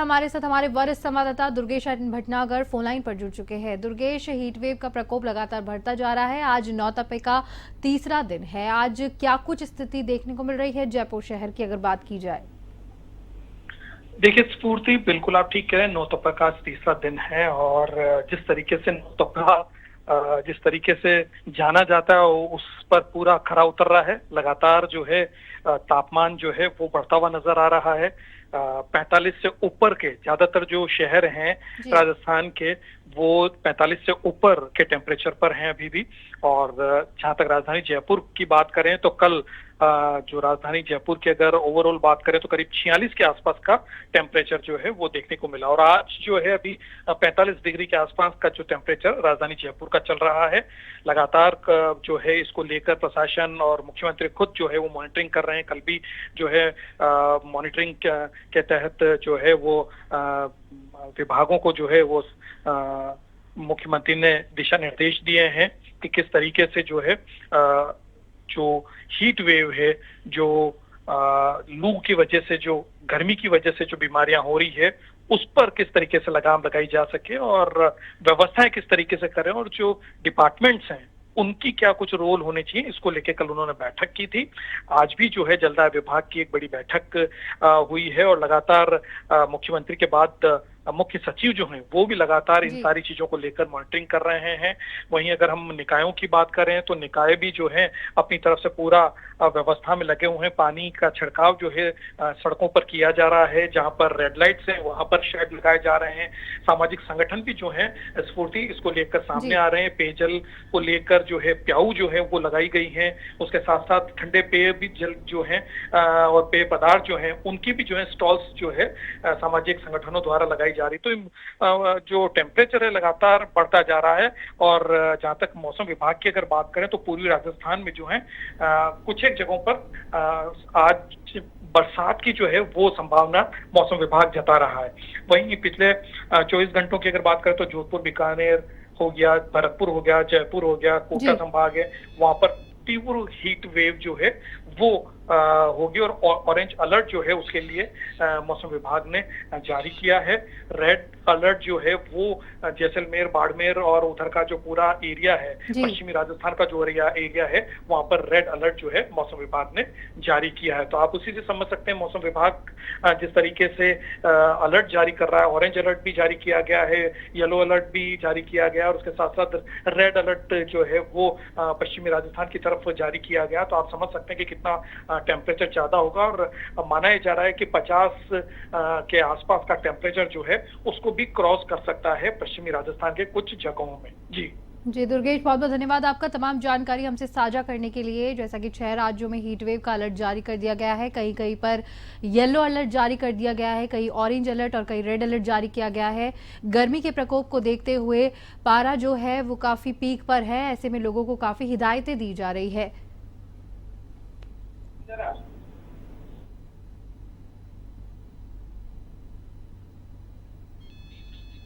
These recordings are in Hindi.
हमारे साथ हमारे वरिष्ठ संवाददाता दुर्गेश भटनागर फोनलाइन पर जुड़ चुके हैं। दुर्गेश, हीटवेव का प्रकोप लगातार बढ़ता जा रहा है। आज नौतपे का तीसरा दिन है। आज क्या कुछ स्थिति देखने को मिल रही है जयपुर शहर की, अगर बात की जाए? देखिए स्फूर्ति, बिल्कुल आप ठीक कह रहे हैं। नौतपा का आज तीसरा दिन है और जिस तरीके से नौतपा जिस तरीके से जाना जाता है उस पर पूरा खरा उतर रहा है। लगातार जो है तापमान जो है वो बढ़ता हुआ नजर आ रहा है। 45 से ऊपर के ज्यादातर जो शहर हैं राजस्थान के, वो 45 से ऊपर के टेम्परेचर पर हैं अभी भी। और जहां तक राजधानी जयपुर की बात करें तो कल जो राजधानी जयपुर की अगर ओवरऑल बात करें तो करीब 46 के आसपास का टेम्परेचर जो है वो देखने को मिला। और आज जो है अभी 45 डिग्री के आसपास का जो टेम्परेचर राजधानी जयपुर का चल रहा है। लगातार जो है इसको लेकर प्रशासन और मुख्यमंत्री खुद जो है वो मॉनिटरिंग कर रहे हैं। कल भी जो है मॉनिटरिंग के तहत जो है वो विभागों को जो है वो मुख्यमंत्री ने दिशा निर्देश दिए हैं कि किस तरीके से जो है जो हीट वेव है, जो लू की वजह से, जो गर्मी की वजह से जो बीमारियां हो रही है, उस पर किस तरीके से लगाम लगाई जा सके और व्यवस्थाएं किस तरीके से करें और जो डिपार्टमेंट्स हैं उनकी क्या कुछ रोल होने चाहिए, इसको लेकर कल उन्होंने बैठक की थी। आज भी जो है जलदाय विभाग की एक बड़ी बैठक हुई है और लगातार मुख्यमंत्री के बाद मुख्य सचिव जो हैं वो भी लगातार इन सारी चीजों को लेकर मॉनिटरिंग कर रहे हैं। वहीं अगर हम निकायों की बात करें तो निकाय भी जो है अपनी तरफ से पूरा व्यवस्था में लगे हुए हैं। पानी का छिड़काव जो है सड़कों पर किया जा रहा है। जहां पर रेड लाइट्स है वहां पर शेड लगाए जा रहे हैं। सामाजिक संगठन भी जो है स्फूर्ति इसको लेकर सामने आ रहे हैं। पेयजल को लेकर जो है प्याऊ जो है वो लगाई गई है। उसके साथ साथ ठंडे पेय भी जल जो है और पेय पदार्थ जो है उनकी भी जो है स्टॉल्स जो है सामाजिक संगठनों द्वारा लगाई जा रही। तो जो टेम्परेचर है लगातार बढ़ता जा रहा है। और जहां तक मौसम विभाग की अगर बात करें तो पूर्वी राजस्थान में जो है कुछ एक जगहों पर आज बरसात की जो है वो संभावना मौसम विभाग जता रहा है। वहीं पिछले 24 घंटों की अगर बात करें तो जोधपुर, बीकानेर हो गया, भरतपुर हो गया, जयपुर हो गया, कोटा संभाग है, वहां पर तीव्र हीट वेव जो है वो होगी। और ऑरेंज अलर्ट जो है उसके लिए मौसम विभाग ने जारी किया है। रेड अलर्ट जो है वो जैसलमेर, बाड़मेर और उधर का जो पूरा एरिया है, पश्चिमी राजस्थान का जो एरिया है, वहां पर रेड अलर्ट जो है मौसम विभाग ने जारी किया है। तो आप उसी से समझ सकते हैं मौसम विभाग जिस तरीके से अलर्ट जारी कर रहा है। ऑरेंज अलर्ट भी जारी किया गया है, येलो अलर्ट भी जारी किया गया और उसके साथ साथ रेड अलर्ट जो है वो पश्चिमी राजस्थान की तरफ जारी किया गया। तो आप समझ सकते हैं कि कितना टेम्परेचर ज्यादा होगा। और माना जा रहा है कि 50 के आसपास का टेम्परेचर जो है उसको भी क्रॉस कर सकता है पश्चिमी राजस्थान के कुछ जगहों में। जी दुर्गेश, बहुत बहुत धन्यवाद आपका तमाम जानकारी हमसे साझा करने के लिए। जैसा कि 6 राज्यों में हीटवेव का अलर्ट जारी कर दिया गया है, कहीं कहीं पर येलो अलर्ट जारी कर दिया गया है, कहीं ऑरेंज अलर्ट और कहीं रेड अलर्ट जारी किया गया है। गर्मी के प्रकोप को देखते हुए पारा जो है वो काफी पीक पर है। ऐसे में लोगों को काफी हिदायतें दी जा रही है।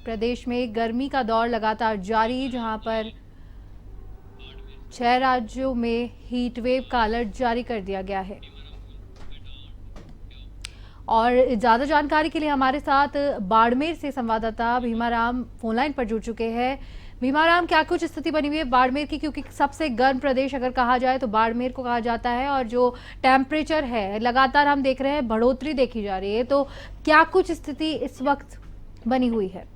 प्रदेश में गर्मी का दौर लगातार जारी, जहां पर 6 राज्यों में हीटवेव का अलर्ट जारी कर दिया गया है। और ज्यादा जानकारी के लिए हमारे साथ बाड़मेर से संवाददाता भीमाराम फोनलाइन पर जुड़ चुके हैं। भीमाराम, क्या कुछ स्थिति बनी हुई है बाड़मेर की, क्योंकि सबसे गर्म प्रदेश अगर कहा जाए तो बाड़मेर को कहा जाता है और जो टेम्परेचर है लगातार हम देख रहे हैं बढ़ोतरी देखी जा रही है, तो क्या कुछ स्थिति इस वक्त बनी हुई है?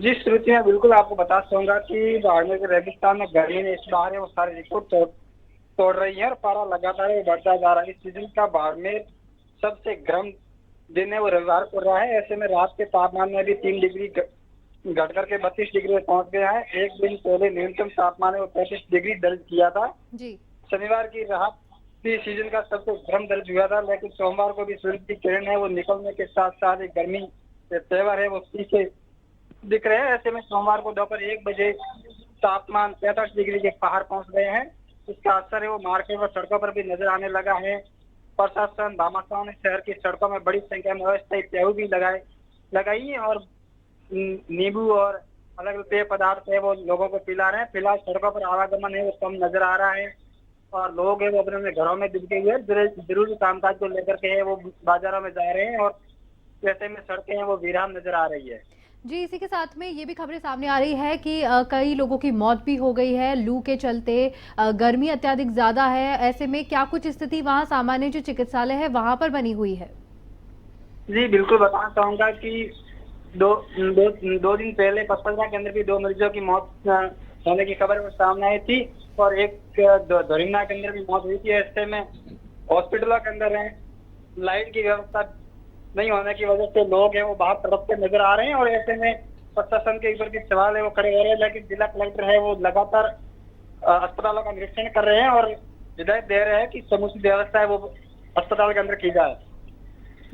जी श्रुति, मैं बिल्कुल आपको बता सकूंगा कि बाड़मेर के रेगिस्तान में गर्मी ने इस बार है वो सारे रिकॉर्ड तोड़ रही है और पारा लगातार बढ़ता जा रहा है। इस सीजन का बाड़मेर सबसे गर्म दिन है वो रविवार को रहा है। ऐसे में रात के तापमान में भी 3 डिग्री घट करके 32 डिग्री पहुंच गया है। एक दिन पहले न्यूनतम तापमान है वो 35 डिग्री दर्ज किया था। शनिवार की रात भी सीजन का सबसे गर्म दर्ज हुआ था, लेकिन सोमवार को भी सूरज की किरण है वो निकलने के साथ साथ एक गर्मी के तेवर है वो पीछे दिख रहे हैं। ऐसे में सोमवार को दोपहर 1 बजे तापमान 65 डिग्री के पार पहुंच गए हैं। इसका असर है वो मार्केट और सड़कों पर भी नजर आने लगा है। प्रशासन भामाशाह ने शहर की सड़कों में बड़ी संख्या में अस्थायी प्याऊ भी लगाई है और नींबू और अलग अलग पेय पदार्थ है वो लोगों को पिला रहे हैं। फिलहाल सड़कों पर आवागमन है वो कम नजर आ रहा है और लोग है वो अपने घरों में दुबके हुए जरूरी कामकाज को लेकर के है वो बाजारों में जा रहे हैं और ऐसे में सड़कें हैं वो वीरान नजर आ रही है। जी, इसी के साथ में ये भी खबरें सामने आ रही है कि कई लोगों की मौत भी हो गई है लू के चलते। गर्मी अत्यधिक ज्यादा है, ऐसे में क्या कुछ स्थिति वहां सामान्य जो चिकित्सालय है वहां पर बनी हुई है? जी बिल्कुल बताना चाहूंगा कि दो दो दो दिन पहले पसपदरा के अंदर भी 2 मरीजों की मौत होने की खबर वो सामने आई थी और एक धोरीना के अंदर भी मौत हुई थी। ऐसे में हॉस्पिटलों के अंदर है लाइट की व्यवस्था नहीं होने की वजह से लोग हैं वो बाहर तड़पते नजर आ रहे हैं और ऐसे में प्रशासन के ऊपर भी सवाल है वो खड़े हो रहे हैं। लेकिन जिला कलेक्टर है वो लगातार अस्पतालों का निरीक्षण कर रहे हैं और हिदायत दे रहे हैं कि समुचित व्यवस्था है वो अस्पताल के अंदर की जाए।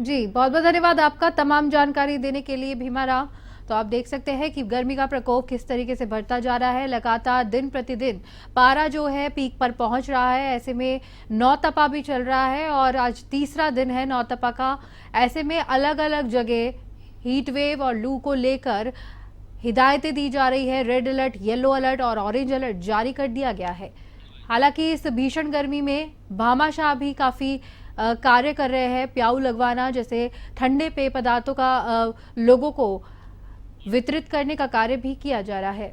जी, बहुत बहुत धन्यवाद आपका तमाम जानकारी देने के लिए भीमा राम। तो आप देख सकते हैं कि गर्मी का प्रकोप किस तरीके से बढ़ता जा रहा है। लगातार दिन प्रतिदिन पारा जो है पीक पर पहुंच रहा है। ऐसे में नौतपा भी चल रहा है और आज तीसरा दिन है नौतपा का। ऐसे में अलग अलग जगह हीट वेव और लू को लेकर हिदायतें दी जा रही है। रेड अलर्ट, येलो अलर्ट और ऑरेंज अलर्ट जारी कर दिया गया है। हालांकि इस भीषण गर्मी में भामाशाह भी काफी कार्य कर रहे हैं। प्याऊ लगवाना जैसे ठंडे पेय पदार्थों का लोगों को वितरित करने का कार्य भी किया जा रहा है।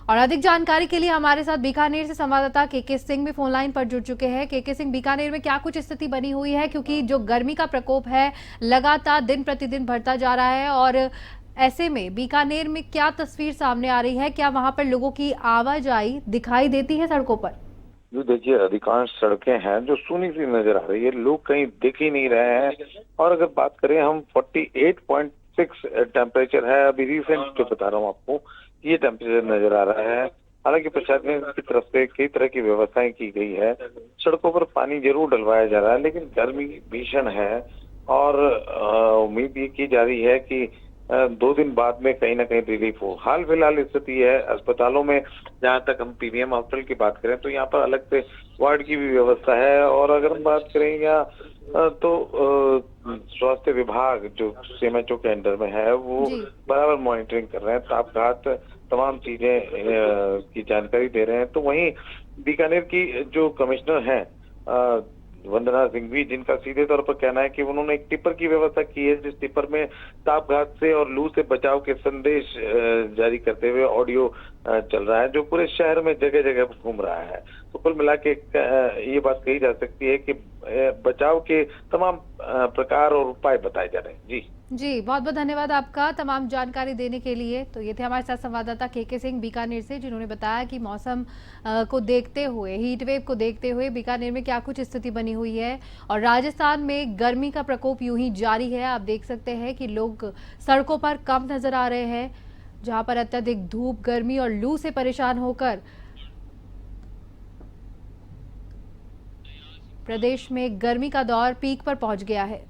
और अधिक जानकारी के लिए हमारे साथ बीकानेर से संवाददाता केके सिंह भी फोन लाइन पर जुड़ चुके हैं। केके सिंह, बीकानेर में क्या कुछ स्थिति बनी हुई है, क्योंकि जो गर्मी का प्रकोप है लगातार दिन प्रतिदिन बढ़ता जा रहा है और ऐसे में बीकानेर में क्या तस्वीर सामने आ रही है? क्या वहां पर लोगों की आवाजाही दिखाई देती है सड़कों पर? जो देखिए अधिकांश सड़कें हैं जो सूनी सी नजर आ रही है, लोग कहीं दिख ही नहीं रहे हैं। और अगर बात करें हम 48.6 टेम्परेचर है अभी रिसेंट जो बता रहा हूँ आपको, ये टेम्परेचर नजर आ रहा है। हालांकि प्रशासन की तरफ से कई तरह की व्यवस्थाएं की गई है, सड़कों पर पानी जरूर डलवाया जा रहा है, लेकिन गर्मी भीषण है और उम्मीद ये की जा रही है कि 2 दिन बाद में कहीं ना कहीं रिलीफ हो। हाल फिलहाल स्थिति है अस्पतालों में, जहां तक हम पीवीएम हॉस्पिटल की बात करें तो यहाँ पर अलग से वार्ड की भी व्यवस्था है। और अगर हम बात करें या तो स्वास्थ्य विभाग जो सीएमएचओ के अंडर में है वो बराबर मॉनिटरिंग कर रहे हैं, तापघात तमाम चीजें की जानकारी दे रहे हैं। तो वहीं बीकानेर की जो कमिश्नर है वंदना सिंघवी, जिनका सीधे तौर पर कहना है कि उन्होंने एक टिप्पर की व्यवस्था की है, जिस टिप्पर में तापघात से और लू से बचाव के संदेश जारी करते हुए ऑडियो चल रहा है, जो पूरे शहर में जगह जगह घूम रहा है। तो कुल मिला के ये बात कही जा सकती है कि बचाव के तमाम प्रकार और उपाय बताए जा रहे हैं। जी, बहुत बहुत धन्यवाद आपका तमाम जानकारी देने के लिए। तो ये थे हमारे साथ संवाददाता केके सिंह बीकानेर से, जिन्होंने बताया कि मौसम को देखते हुए, हीट वेव को देखते हुए बीकानेर में क्या कुछ स्थिति बनी हुई है। और राजस्थान में गर्मी का प्रकोप यूं ही जारी है। आप देख सकते हैं कि लोग सड़कों पर कम नजर आ रहे हैं, जहां पर अत्यधिक धूप, गर्मी और लू से परेशान होकर प्रदेश में गर्मी का दौर पीक पर पहुंच गया है।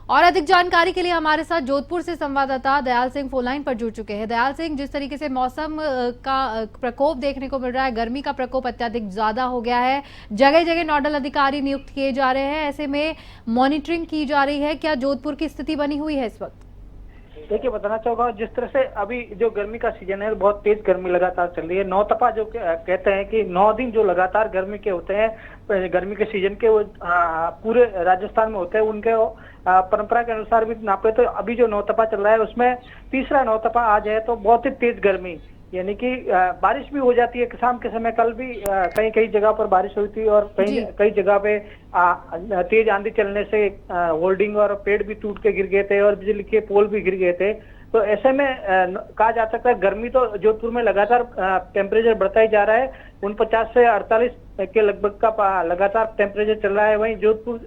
और अधिक जानकारी के लिए हमारे साथ जोधपुर से संवाददाता दयाल सिंह फोन लाइन पर जुड़ चुके हैं। दयाल सिंह, जिस तरीके से मौसम का प्रकोप देखने को मिल रहा है, गर्मी का प्रकोप अत्यधिक ज्यादा हो गया है, जगह जगह नोडल अधिकारी नियुक्त किए जा रहे हैं, ऐसे में मॉनिटरिंग की जा रही है, क्या जोधपुर की स्थिति बनी हुई है इस वक्त? देखिए, बताना चाहूंगा जिस तरह से अभी जो गर्मी का सीजन है, बहुत तेज गर्मी लगातार चल रही है। नौतपा जो कहते हैं कि 9 दिन जो लगातार गर्मी के होते हैं, गर्मी के सीजन के, वो पूरे राजस्थान में होते हैं। उनके परंपरा के अनुसार भी नापे तो अभी जो नौतपा चल रहा है उसमें तीसरा नौतपा आज है, तो बहुत ही तेज गर्मी, यानी कि बारिश भी हो जाती है शाम के समय। कल भी कई कई जगह पर बारिश हुई थी और कई जगह पे तेज आंधी चलने से होल्डिंग और पेड़ भी टूट के गिर गए थे और बिजली के पोल भी गिर गए थे। तो ऐसे में कहा जा सकता है गर्मी तो जोधपुर में लगातार टेम्परेचर बढ़ता ही जा रहा है। 49 से 48 के लगभग का लगातार टेम्परेचर चल रहा है। वहीं जोधपुर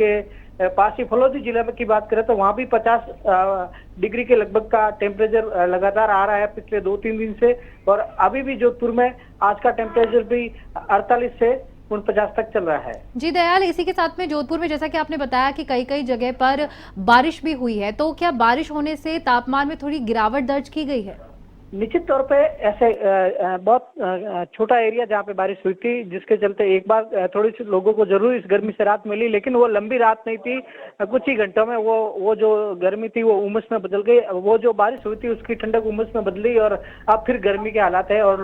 के पास ही फलोदी जिले में की बात करें तो वहां भी 50 डिग्री के लगभग का टेम्परेचर लगातार आ रहा है पिछले 2-3 दिन से। और अभी भी जोधपुर में आज का टेम्परेचर भी 48 से 49 तक चल रहा है। जी दयाल, इसी के साथ में जोधपुर में जैसा कि आपने बताया कि कई कई जगह पर बारिश भी हुई है, तो क्या बारिश होने से तापमान में थोड़ी गिरावट दर्ज की गई है? निश्चित तौर पे ऐसे बहुत छोटा एरिया जहाँ पे बारिश हुई थी, जिसके चलते एक बार थोड़ी सी लोगों को जरूर इस गर्मी से राहत मिली, लेकिन वो लंबी रात नहीं थी। कुछ ही घंटों में वो जो गर्मी थी वो उमस में बदल गई। वो जो बारिश हुई थी उसकी ठंडक उमस में बदली और अब फिर गर्मी के हालात है और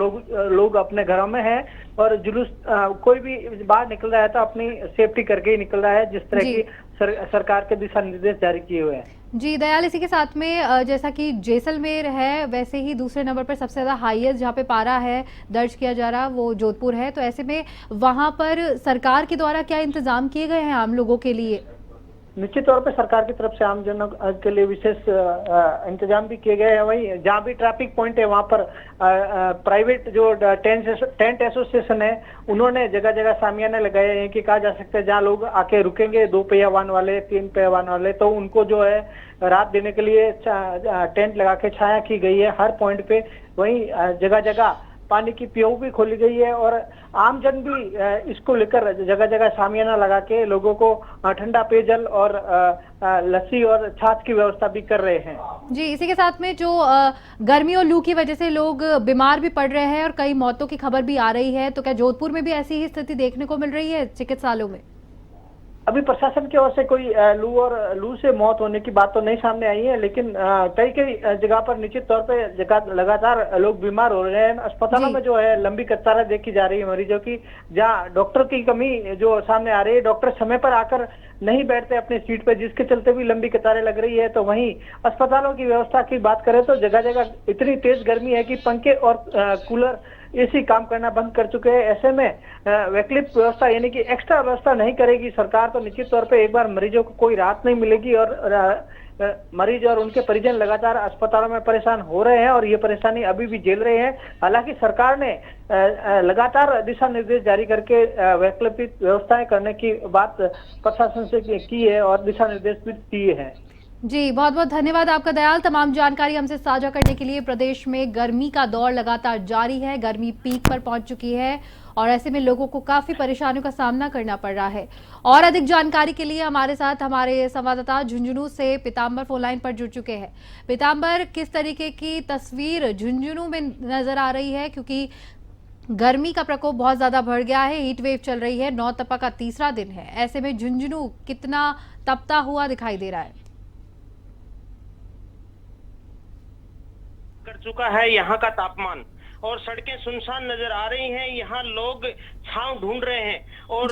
लोग अपने घरों में हैं और जुलूस कोई भी बाहर निकल रहा है तो अपनी सेफ्टी करके ही निकल रहा है, जिस तरह की सरकार के दिशा निर्देश जारी किए हुए हैं। जी दयाल, इसी के साथ में जैसा कि जैसलमेर है, वैसे ही दूसरे नंबर पर सबसे ज़्यादा हाईएस्ट जहाँ पे पारा है दर्ज किया जा रहा वो जोधपुर है। तो ऐसे में वहाँ पर सरकार के द्वारा क्या इंतजाम किए गए हैं आम लोगों के लिए? निश्चित तौर पे सरकार की तरफ से आम जनों के लिए विशेष इंतजाम भी किए गए हैं। वहीं जहाँ भी ट्रैफिक पॉइंट है वहाँ पर प्राइवेट जो टेंट एसोसिएशन है उन्होंने जगह जगह सामियाने लगाए हैं कि कहा जा सकता है जहाँ लोग आके रुकेंगे 2 पहिया वाहन वाले, 3 पहिया वाहन वाले, तो उनको जो है राहत देने के लिए टेंट लगा के छाया की गई है हर पॉइंट पे। वहीं जगह जगह पानी की पीओ भी खोली गई है और आमजन भी इसको लेकर जगह जगह सामियाना लगा के लोगों को ठंडा पेयजल और लस्सी और छाछ की व्यवस्था भी कर रहे हैं। जी, इसी के साथ में जो गर्मी और लू की वजह से लोग बीमार भी पड़ रहे हैं और कई मौतों की खबर भी आ रही है, तो क्या जोधपुर में भी ऐसी ही स्थिति देखने को मिल रही है चिकित्सालयों में? अभी प्रशासन की ओर से कोई लू से मौत होने की बात तो नहीं सामने आई है, लेकिन कई कई जगह पर निश्चित तौर पे लगातार लोग बीमार हो रहे हैं। अस्पतालों में जो है लंबी कतारें देखी जा रही है मरीजों की, जहां डॉक्टर की कमी जो सामने आ रही है, डॉक्टर समय पर आकर नहीं बैठते अपनी सीट पे, जिसके चलते भी लंबी कतारें लग रही है। तो वहीं अस्पतालों की व्यवस्था की बात करें तो जगह जगह इतनी तेज गर्मी है कि पंखे और कूलर एसी काम करना बंद कर चुके हैं। ऐसे में वैकल्पिक व्यवस्था यानी कि एक्स्ट्रा व्यवस्था नहीं करेगी सरकार तो निश्चित तौर पे एक बार मरीजों को कोई राहत नहीं मिलेगी और मरीज और उनके परिजन लगातार अस्पतालों में परेशान हो रहे हैं और ये परेशानी अभी भी झेल रहे हैं। हालांकि सरकार ने लगातार दिशा निर्देश जारी करके वैकल्पिक व्यवस्थाएं करने की बात प्रशासन से की है और दिशा निर्देश भी दिए हैं। जी, बहुत बहुत धन्यवाद आपका दयाल, तमाम जानकारी हमसे साझा करने के लिए। प्रदेश में गर्मी का दौर लगातार जारी है, गर्मी पीक पर पहुंच चुकी है और ऐसे में लोगों को काफी परेशानियों का सामना करना पड़ रहा है। और अधिक जानकारी के लिए हमारे साथ हमारे संवाददाता झुंझुनू से पीताम्बर फोन लाइन पर जुड़ चुके हैं। पीताम्बर, किस तरीके की तस्वीर झुंझुनू में नजर आ रही है, क्योंकि गर्मी का प्रकोप बहुत ज्यादा बढ़ गया है, हीट वेव चल रही है, नौ तपा का तीसरा दिन है, ऐसे में झुंझुनू कितना तपता हुआ दिखाई दे रहा है? कर चुका है यहाँ का तापमान और सड़कें सुनसान नजर आ रही हैं। यहाँ लोग छांव ढूंढ रहे हैं और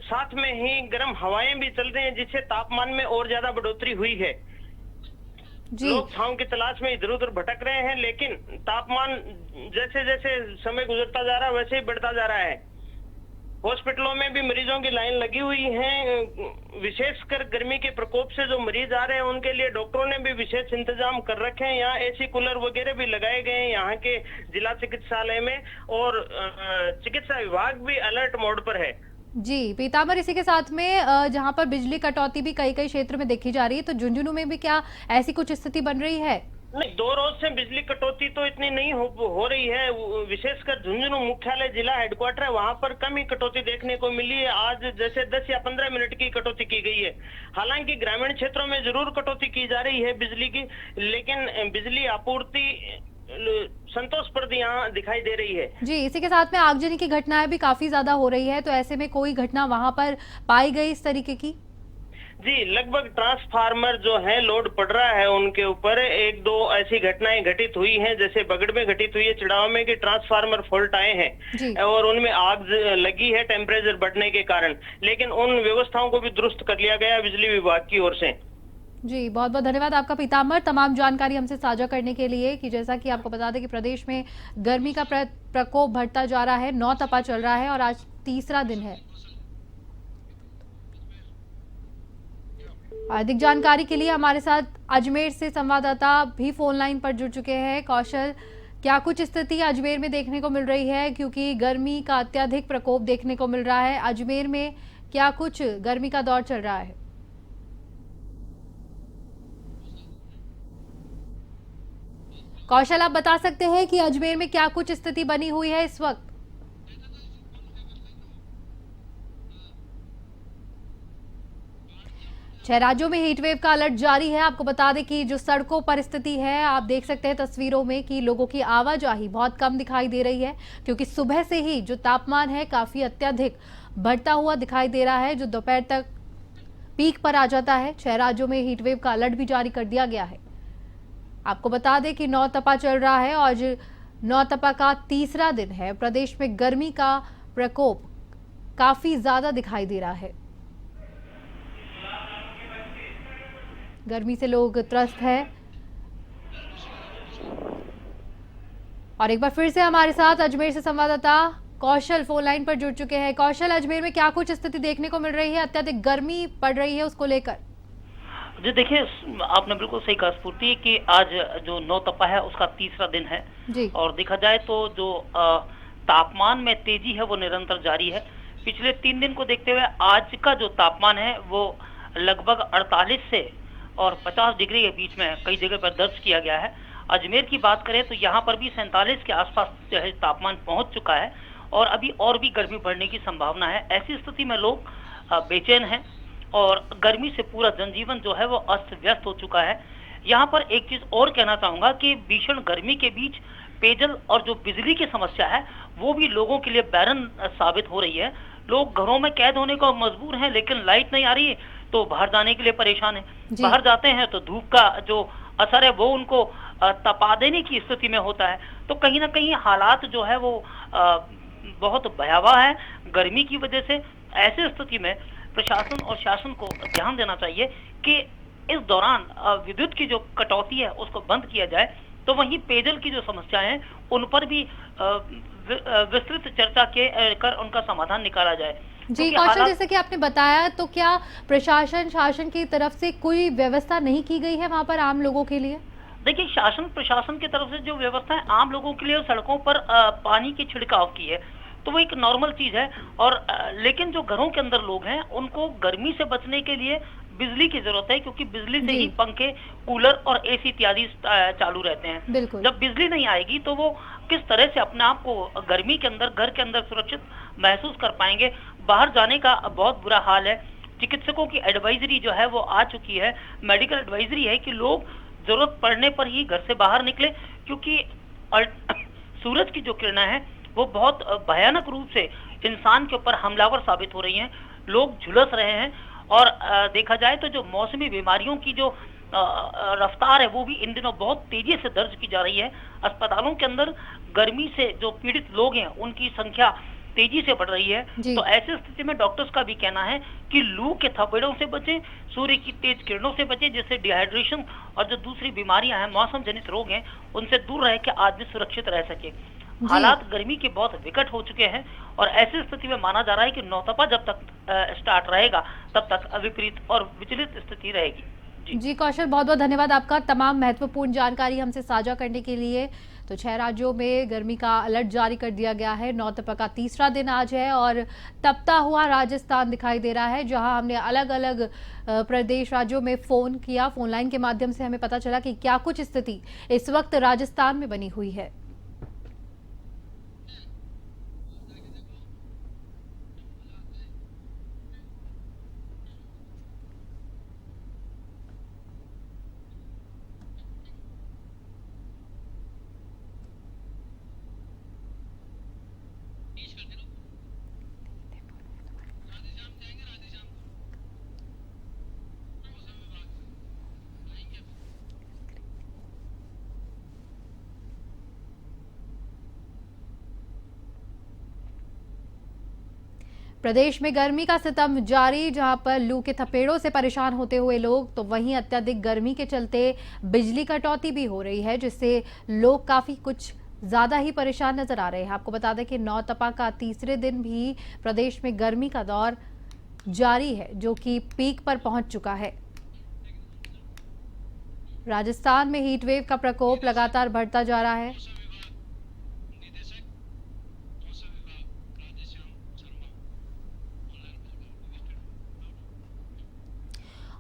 साथ में ही गर्म हवाएं भी चल रही हैं, जिससे तापमान में और ज्यादा बढ़ोतरी हुई है। लोग छांव की तलाश में इधर उधर भटक रहे हैं, लेकिन तापमान जैसे जैसे समय गुजरता जा रहा है वैसे ही बढ़ता जा रहा है। हॉस्पिटलों में भी मरीजों की लाइन लगी हुई है। विशेषकर गर्मी के प्रकोप से जो मरीज आ रहे हैं उनके लिए डॉक्टरों ने भी विशेष इंतजाम कर रखे हैं। यहाँ एसी कूलर वगैरह भी लगाए गए हैं यहाँ के जिला चिकित्सालय में और चिकित्सा विभाग भी अलर्ट मोड पर है। जी पीताम्बर, इसी के साथ में जहां पर बिजली कटौती भी कई कई क्षेत्र में देखी जा रही है, तो झुंझुनू में भी क्या ऐसी कुछ स्थिति बन रही है? नहीं, 2 रोज से बिजली कटौती तो इतनी नहीं हो रही है। विशेषकर झुंझुनू मुख्यालय जिला हेडक्वार्टर है, वहां पर कम ही कटौती देखने को मिली है। आज जैसे 10 या 15 मिनट की कटौती की गई है। हालांकि ग्रामीण क्षेत्रों में जरूर कटौती की जा रही है बिजली की, लेकिन बिजली आपूर्ति संतोषप्रद यहाँ दिखाई दे रही है। जी, इसी के साथ में आगजनी की घटनाएं भी काफी ज्यादा हो रही है, तो ऐसे में कोई घटना वहां पर पाई गई इस तरीके की? जी, लगभग ट्रांसफार्मर जो है लोड पड़ रहा है उनके ऊपर। 1-2 ऐसी घटनाएं घटित हुई हैं, जैसे बगड़ में घटित हुई है, चिड़ाव में, कि ट्रांसफार्मर फॉल्ट आए हैं और उनमें आग लगी है टेम्परेचर बढ़ने के कारण, लेकिन उन व्यवस्थाओं को भी दुरुस्त कर लिया गया बिजली विभाग की ओर से। जी, बहुत बहुत धन्यवाद आपका पीताम्बर, तमाम जानकारी हमसे साझा करने के लिए। कि जैसा कि आपको बता दें कि प्रदेश में गर्मी का प्रकोप बढ़ता जा रहा है, 9 तपा चल रहा है और आज तीसरा दिन है। अधिक जानकारी के लिए हमारे साथ अजमेर से संवाददाता भी फोन लाइन पर जुड़ चुके हैं। कौशल, क्या कुछ स्थिति अजमेर में देखने को मिल रही है, क्योंकि गर्मी का अत्यधिक प्रकोप देखने को मिल रहा है? अजमेर में क्या कुछ गर्मी का दौर चल रहा है? कौशल, आप बता सकते हैं कि अजमेर में क्या कुछ स्थिति बनी हुई है इस वक्त? 6 राज्यों में हीट वेव का अलर्ट जारी है। आपको बता दें कि जो सड़कों पर स्थिति है, आप देख सकते हैं तस्वीरों में कि लोगों की आवाजाही बहुत कम दिखाई दे रही है, क्योंकि सुबह से ही जो तापमान है काफी अत्यधिक बढ़ता हुआ दिखाई दे रहा है, जो दोपहर तक पीक पर आ जाता है। 6 राज्यों में हीट वेव का अलर्ट भी जारी कर दिया गया है। आपको बता दें कि नौतपा चल रहा है और नौतपा का तीसरा दिन है। प्रदेश में गर्मी का प्रकोप काफी ज्यादा दिखाई दे रहा है। गर्मी से लोग त्रस्त हैं। और एक बार फिर से हमारे साथ अजमेर से संवाददाता कौशल फोन लाइन पर जुड़ चुके हैं। कौशल, अजमेर में क्या कुछ स्थिति देखने को मिल रही है? अत्यधिक गर्मी पड़ रही है, उसको लेकर। जी देखिए, आपने बिल्कुल सही कहा स्फूर्ति कि आज जो नौतपा है उसका तीसरा दिन है जी। और देखा जाए तो जो तापमान में तेजी है वो निरंतर जारी है। पिछले 3 दिन को देखते हुए आज का जो तापमान है वो लगभग 48 से और 50 डिग्री के बीच में कई जगह पर दर्ज किया गया है। अजमेर की बात करें तो यहाँ पर भी 47 के आसपास जो है तापमान पहुंच चुका है और अभी और भी गर्मी बढ़ने की संभावना है। ऐसी स्थिति में लोग बेचैन हैं और गर्मी से पूरा जनजीवन जो है वो अस्त व्यस्त हो चुका है। यहाँ पर एक चीज और कहना चाहूंगा कि भीषण गर्मी के बीच पेयजल और जो बिजली की समस्या है वो भी लोगों के लिए बैरन साबित हो रही है। लोग घरों में कैद होने को मजबूर हैं, लेकिन लाइट नहीं आ रही है तो बाहर जाने के लिए परेशान है। बाहर जाते हैं तो धूप का जो असर है वो उनको तपा देने की स्थिति में होता है। तो कहीं ना कहीं हालात जो है वो बहुत भयावह है गर्मी की वजह से। ऐसे स्थिति में प्रशासन और शासन को ध्यान देना चाहिए कि इस दौरान विद्युत की जो कटौती है उसको बंद किया जाए, तो वहीं पेयजल की जो समस्याएं हैं उन पर भी विस्तृत चर्चा कर उनका समाधान निकाला जाए। जी कौशल, जैसे कि आपने बताया, तो क्या प्रशासन शासन की तरफ से कोई व्यवस्था नहीं की गई है वहां पर आम लोगों के लिए? देखिए, शासन प्रशासन की तरफ से जो व्यवस्था है आम लोगों के लिए सड़कों पर पानी की छिड़काव की है, तो वो एक नॉर्मल चीज है। और लेकिन जो घरों के अंदर लोग हैं उनको गर्मी से बचने के लिए बिजली की जरूरत है, क्योंकि बिजली से ही पंखे, कूलर और एसी इत्यादि चालू रहते हैं। जब बिजली नहीं आएगी तो वो किस तरह से अपने आप को गर्मी के अंदर घर के अंदर सुरक्षित महसूस कर पाएंगे? बाहर जाने का बहुत बुरा हाल है। चिकित्सकों की एडवाइजरी जो है वो आ चुकी है, मेडिकल एडवाइजरी है कि लोग जरूरत पड़ने पर ही घर से बाहर निकले, क्योंकि सूरज की जो किरणें हैं वो बहुत भयानक रूप से इंसान के ऊपर हमलावर साबित हो रही हैं। लोग झुलस रहे हैं और देखा जाए तो जो मौसमी बीमारियों की जो रफ्तार है वो भी इन दिनों बहुत तेजी से दर्ज की जा रही है। अस्पतालों के अंदर गर्मी से जो पीड़ित लोग हैं उनकी संख्या तेजी से बढ़ रही है। तो ऐसी स्थिति में डॉक्टर्स का भी कहना है कि लू के थपेड़ों से बचें, सूर्य की तेज किरणों से बचें, जैसे डिहाइड्रेशन और जो दूसरी बीमारियां हैं, मौसम जनित रोग हैं, उनसे दूर रह के आदमी सुरक्षित रह सके। हालात गर्मी के बहुत विकट हो चुके हैं और ऐसी स्थिति में माना जा रहा है कि नौतपा जब तक स्टार्ट रहेगा तब तक विपरीत और विचलित स्थिति रहेगी। जी कौशल, बहुत बहुत धन्यवाद आपका तमाम महत्वपूर्ण जानकारी हमसे साझा करने के लिए। तो 6 राज्यों में गर्मी का अलर्ट जारी कर दिया गया है। नौतपा का तीसरा दिन आज है और तपता हुआ राजस्थान दिखाई दे रहा है, जहां हमने अलग अलग प्रदेश राज्यों में फोन किया। फोन लाइन के माध्यम से हमें पता चला कि क्या कुछ स्थिति इस वक्त राजस्थान में बनी हुई है। प्रदेश में गर्मी का सितम जारी, जहां पर लू के थपेड़ों से परेशान होते हुए लोग, तो वहीं अत्यधिक गर्मी के चलते बिजली कटौती भी हो रही है, जिससे लोग काफी कुछ ज्यादा ही परेशान नजर आ रहे हैं। आपको बता दें कि नौतपा का तीसरे दिन भी प्रदेश में गर्मी का दौर जारी है, जो कि पीक पर पहुंच चुका है। राजस्थान में हीट वेव का प्रकोप लगातार बढ़ता जा रहा है।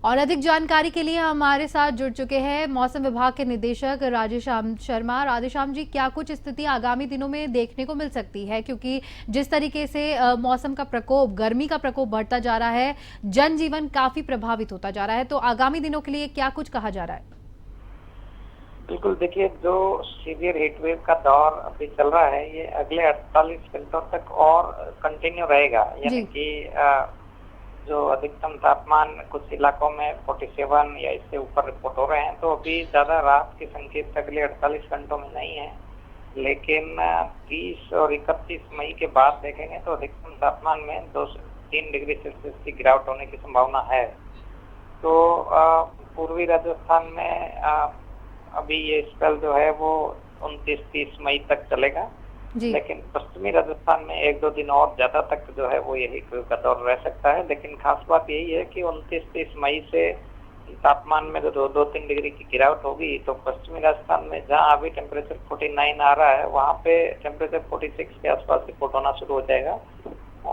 और अधिक जानकारी के लिए हमारे साथ जुड़ चुके हैं मौसम विभाग के निदेशक राधेश्याम शर्मा। राधेश्याम जी, क्या कुछ स्थिति आगामी दिनों में देखने को मिल सकती है, क्योंकि जिस तरीके से मौसम का प्रकोप, गर्मी का प्रकोप बढ़ता जा रहा है, जनजीवन काफी प्रभावित होता जा रहा है, तो आगामी दिनों के लिए क्या कुछ कहा जा रहा है? बिल्कुल, देखिए, जो सीवियर हीट वेव का दौर अभी चल रहा है ये अगले 48 घंटों तक और कंटिन्यू रहेगा। यानी कि जो अधिकतम तापमान कुछ इलाकों में 47 या इससे ऊपर रिपोर्ट हो रहे हैं, तो अभी ज्यादा राहत के संकेत अगले 48 घंटों में नहीं है। लेकिन 30 और 31 मई के बाद देखेंगे तो अधिकतम तापमान में 2 से 3 डिग्री सेल्सियस की गिरावट होने की संभावना है। तो पूर्वी राजस्थान में अभी ये स्पेल जो है वो 29-30 मई तक चलेगा, लेकिन पश्चिमी राजस्थान में 1-2 दिन और ज्यादा तक जो है वो ये हीट वेव का दौर रह सकता है। लेकिन खास बात यही है कि 29-30 मई से तापमान में जो 2-3 डिग्री की गिरावट होगी, तो पश्चिमी राजस्थान में जहां अभी टेम्परेचर 49 आ रहा है, वहां पे टेम्परेचर 46 के आसपास रिपोर्ट होना शुरू हो जाएगा।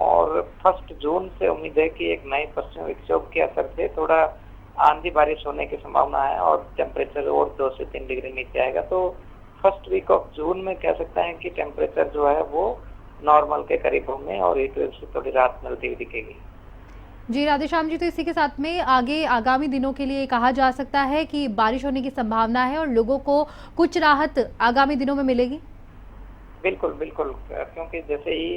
और 1 जून से उम्मीद है कि एक नए पश्चिमी विक्षोभ के असर से थोड़ा आंधी बारिश होने की संभावना है और टेम्परेचर और 2 से 3 डिग्री नीचे आएगा। तो फर्स्ट वीक ऑफ जून में कह सकते हैं कि टेम्परेचर जो है वो नॉर्मल के करीब होंगे और हीट वेव से थोड़ी राहत मिलती हुई दिखेगी। जी राधेश्याम जी, तो इसी के साथ में आगे आगामी दिनों के लिए कहा जा सकता है कि बारिश होने की संभावना है और लोगों को कुछ राहत आगामी दिनों में मिलेगी? बिल्कुल बिल्कुल, क्योंकि जैसे ही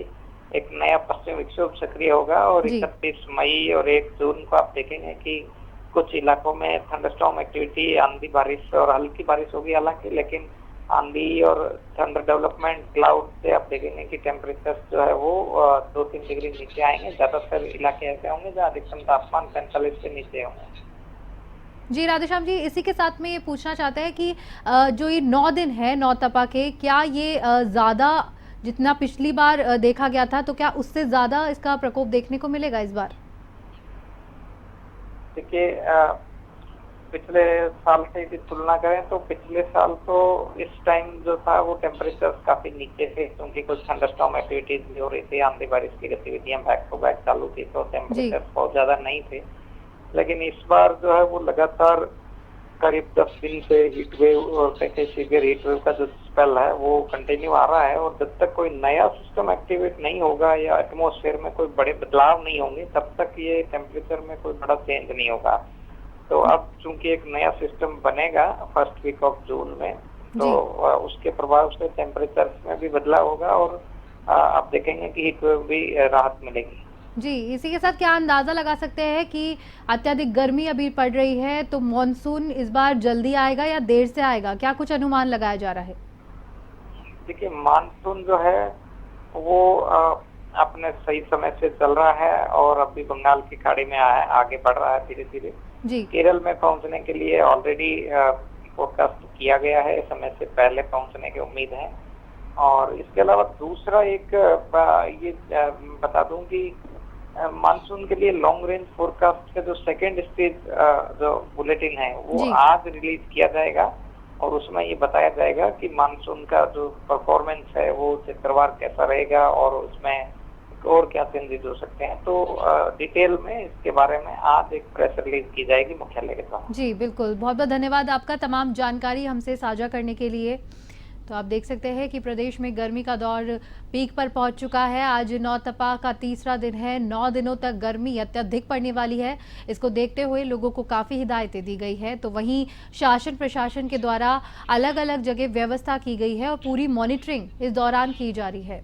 एक नया पश्चिमी विक्षोभ सक्रिय होगा और 31 मई और 1 जून को आप देखेंगे कि कुछ इलाकों में थंडरस्टॉर्म एक्टिविटी, आंधी बारिश और हल्की बारिश होगी हालांकि, लेकिन आंधी और थंडर डेवलपमेंट क्लाउड से आप देखेंगे कि टेम्परेचर जो है वो 2-3 डिग्री नीचे आएंगे। ज्यादातर इलाके ऐसे होंगे जहाँ अधिकतम तापमान 45 से नीचे होंगे। जी राधेश्याम जी, इसी के साथ में ये पूछना चाहते हैं कि जो ये 9 दिन है नौतपा के, क्या ये ज्यादा जितना पिछली बार देखा गया था, तो क्या उससे ज्यादा इसका प्रकोप देखने को मिलेगा इस बार? देखिए, पिछले साल से यदि तुलना करें तो पिछले साल तो इस टाइम जो था वो टेम्परेचर काफी नीचे थे, क्योंकि कुछ थंडरस्टॉर्म एक्टिविटीज भी हो रही थी, आंधी बारिश की गतिविधियां बैक टू बैक चालू थी, तो टेम्परेचर बहुत ज्यादा नहीं थे। लेकिन इस बार जो है वो लगातार करीब 10 दिन से हीट वेव और सीवियर हीट वेव का जो स्पेल है वो कंटिन्यू आ रहा है। और जब तक कोई नया सिस्टम एक्टिवेट नहीं होगा या एटमॉस्फेयर में कोई बड़े बदलाव नहीं होंगे, तब तक ये टेम्परेचर में कोई बड़ा चेंज नहीं होगा। तो अब चूंकि एक नया सिस्टम बनेगा फर्स्ट वीक ऑफ जून में, तो उसके प्रभाव से टेम्परेचर में भी बदलाव होगा और आप देखेंगे कि हीट वेव भी राहत मिलेगी। जी, इसी के साथ क्या अंदाजा लगा सकते हैं कि अत्यधिक गर्मी अभी पड़ रही है, तो मॉनसून इस बार जल्दी आएगा या देर से आएगा? क्या कुछ अनुमान लगाया जा रहा है? देखिए, मानसून जो है वो अपने सही समय से चल रहा है और अभी बंगाल की खाड़ी में आगे बढ़ रहा है धीरे धीरे। केरल में पहुंचने के लिए ऑलरेडी फोरकास्ट किया गया है, समय से पहले पहुंचने की उम्मीद है। और इसके अलावा दूसरा एक ये बता दूं कि मानसून के लिए लॉन्ग रेंज फोरकास्ट का जो सेकेंड स्टेज जो बुलेटिन है वो आज रिलीज किया जाएगा और उसमें ये बताया जाएगा कि मानसून का जो परफॉर्मेंस है वो चक्रवात कैसा रहेगा और उसमें और क्या चेंजेस हो सकते हैं। तो डिटेल में इसके बारे में आज एक प्रेस रिलीज की जाएगी मुख्यालय के द्वारा। जी बिल्कुल, बहुत बहुत धन्यवाद आपका तमाम जानकारी हमसे साझा करने के लिए। तो आप देख सकते हैं कि प्रदेश में गर्मी का दौर पीक पर पहुंच चुका है। आज नौतपा का तीसरा दिन है, 9 दिनों तक गर्मी अत्यधिक पड़ने वाली है। इसको देखते हुए लोगों को काफ़ी हिदायतें दी गई है। तो वहीं शासन प्रशासन के द्वारा अलग अलग जगह व्यवस्था की गई है और पूरी मॉनिटरिंग इस दौरान की जा रही है।